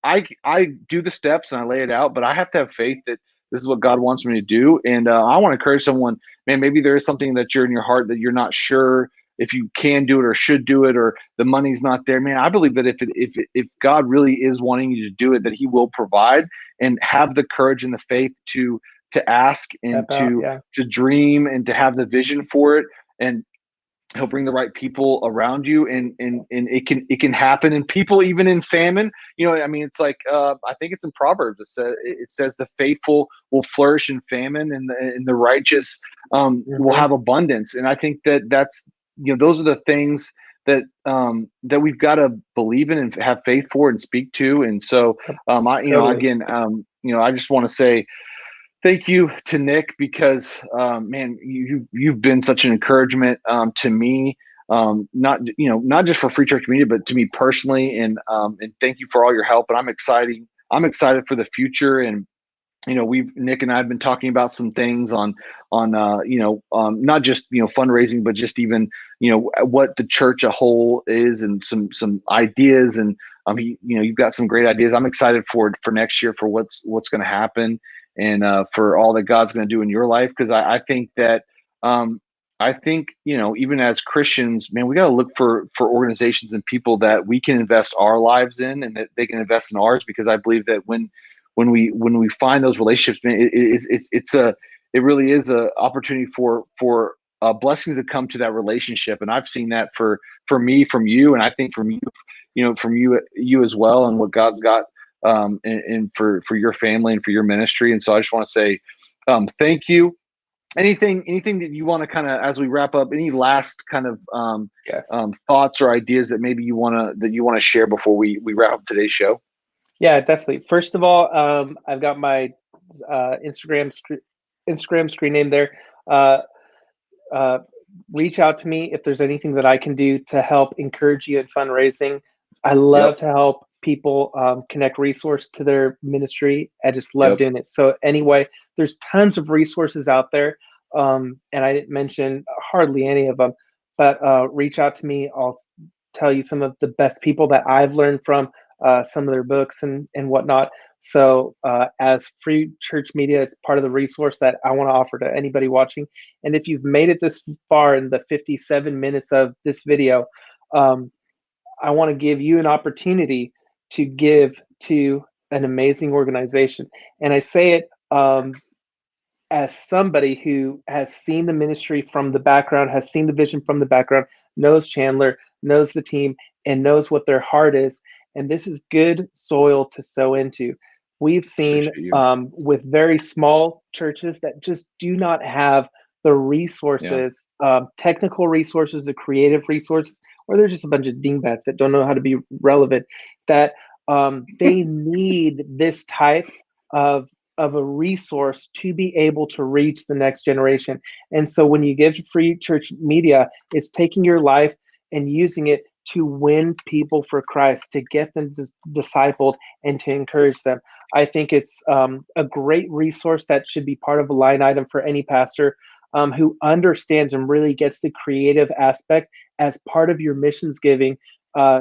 I do the steps and I lay it out, but I have to have faith that this is what God wants me to do. And I want to encourage someone, man, maybe there is something that you're in your heart that you're not sure if you can do it or should do it, or the money's not there. Man, I believe that if God really is wanting you to do it, that He will provide. And have the courage and the faith to ask and Step out. Yeah. to dream and to have the vision for it. And He'll bring the right people around you, and it can happen. And people, even in famine, I mean, it's like I think it's in Proverbs. It says the faithful will flourish in famine, and the righteous will have abundance. And I think that's those are the things that we've got to believe in and have faith for and speak to. And so again, I just want to say thank you to Nick, because man, you've been such an encouragement to me, not just for Free Church Media, but to me personally. And thank you for all your help. And I'm excited for the future. And Nick and I have been talking about some things on not just fundraising, but just even what the church a whole is, and some ideas. And you've got some great ideas. I'm excited for next year, for what's going to happen, and for all that God's going to do in your life. Because I think that even as Christians, man, we got to look for organizations and people that we can invest our lives in, and that they can invest in ours. Because I believe that when we find those relationships, man, it really is a opportunity for blessings that come to that relationship. And I've seen that for me, from you, and I think from you as well, and what God's got and for your family and for your ministry. And so I just want to say thank you. Anything that you want to kind of, as we wrap up, any last kind of thoughts or ideas that maybe you want to share before we wrap up today's show? Yeah, definitely. First of all, I've got my Instagram screen name there. Reach out to me if there's anything that I can do to help encourage you in fundraising. I love to help people connect resource to their ministry. I just love doing it. So anyway, there's tons of resources out there. And I didn't mention hardly any of them, but reach out to me. I'll tell you some of the best people that I've learned from, some of their books and whatnot. So as Free Church Media, it's part of the resource that I want to offer to anybody watching. And if you've made it this far in the 57 minutes of this video, I want to give you an opportunity to give to an amazing organization. And I say it as somebody who has seen the ministry from the background, has seen the vision from the background, knows Chandler, knows the team, and knows what their heart is. And this is good soil to sow into. We've seen with very small churches that just do not have the resources, technical resources, the creative resources, or they're just a bunch of dingbats that don't know how to be relevant, that they need this type of a resource to be able to reach the next generation. And so when you give to Free Church Media, it's taking your life and using it to win people for Christ, to get them discipled and to encourage them. I think it's a great resource that should be part of a line item for any pastor who understands and really gets the creative aspect as part of your missions giving,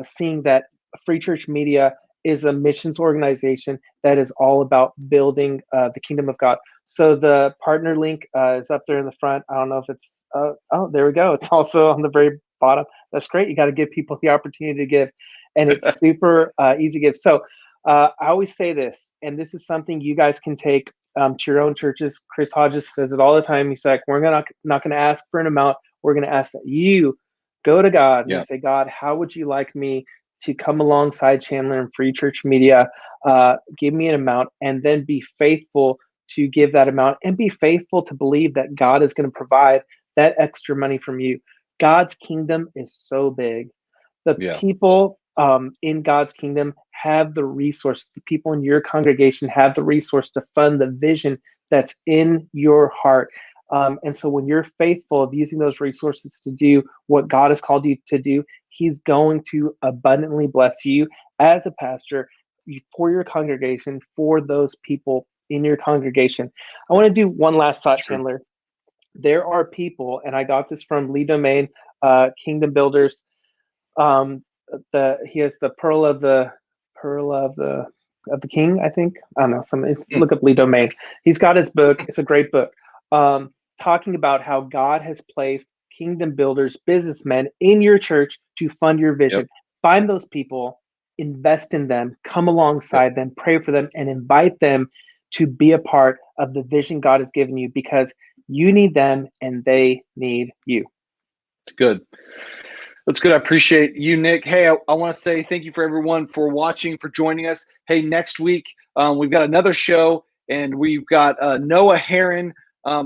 seeing that Free Church Media is a missions organization that is all about building the kingdom of God. So the partner link is up there in the front. I don't know if it's, oh, there we go. It's also on the very bottom. That's great. You got to give people the opportunity to give, and it's super easy to give. So I always say this, and this is something you guys can take to your own churches. Chris Hodges says it all the time. He's like, we're not going to ask for an amount. We're going to ask that you go to God and you say, God, how would you like me to come alongside Chandler and Free Church Media? Give me an amount, and then be faithful to give that amount, and be faithful to believe that God is going to provide that extra money from you. God's kingdom is so big. The people in God's kingdom have the resources. The people in your congregation have the resource to fund the vision that's in your heart. And so when you're faithful of using those resources to do what God has called you to do, He's going to abundantly bless you as a pastor, for your congregation, for those people in your congregation. I want to do one last thought, Chandler. There are people, and I got this from Lee Domain, Kingdom Builders. He has the pearl of the of the King, I think. I don't know. Look up Lee Domain. He's got his book. It's a great book. Talking about how God has placed kingdom builders, businessmen in your church to fund your vision. Yep. Find those people, invest in them, come alongside them, pray for them, and invite them to be a part of the vision God has given you, because you need them and they need you. Good. That's good. I appreciate you, Nick. Hey, I want to say thank you for everyone for watching, for joining us. Hey, next week, we've got another show, and we've got Noah Herron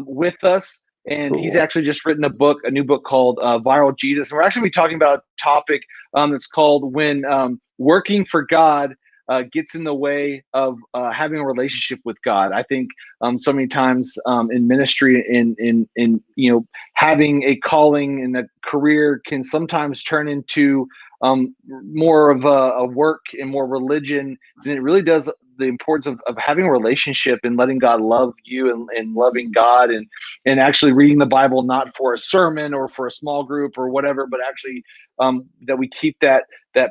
with us. And he's actually just written a new book called Viral Jesus. And we're actually going to be talking about a topic that's called When Working for God gets in the way of having a relationship with God. I think so many times in ministry, in having a calling and a career can sometimes turn into more of a work and more religion than it really does the importance of having a relationship and letting God love you and loving God and actually reading the Bible, not for a sermon or for a small group or whatever, but actually that we keep that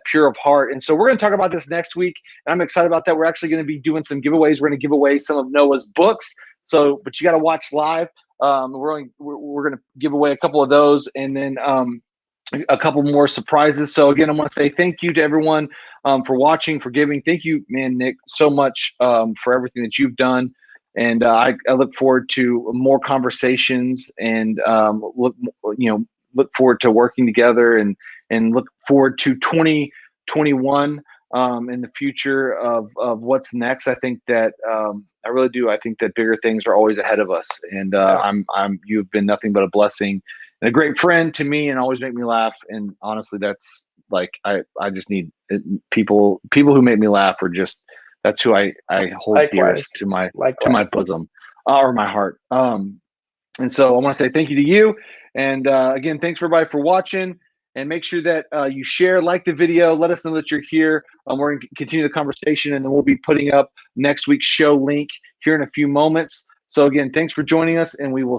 pure of heart. And so we're going to talk about this next week, and I'm excited about that. We're actually going to be doing some giveaways. We're going to give away some of Noah's books. So, but you got to watch live. We're going to give away a couple of those, and then a couple more surprises. So again, I want to say thank you to everyone for watching, for giving. Thank you, man, Nick, so much for everything that you've done. And I look forward to more conversations and look forward to working together and look forward to 2021 in the future of what's next. I think that I really do. I think that bigger things are always ahead of us. And you've been nothing but a blessing and a great friend to me, and always make me laugh. And honestly, that's like I just need people who make me laugh are just, that's who I hold dearest to my bosom or my heart. And so I want to say thank you to you. And again, thanks everybody for watching. And make sure that you share, like the video, let us know that you're here. We're going to continue the conversation, and then we'll be putting up next week's show link here in a few moments. So again, thanks for joining us, and we will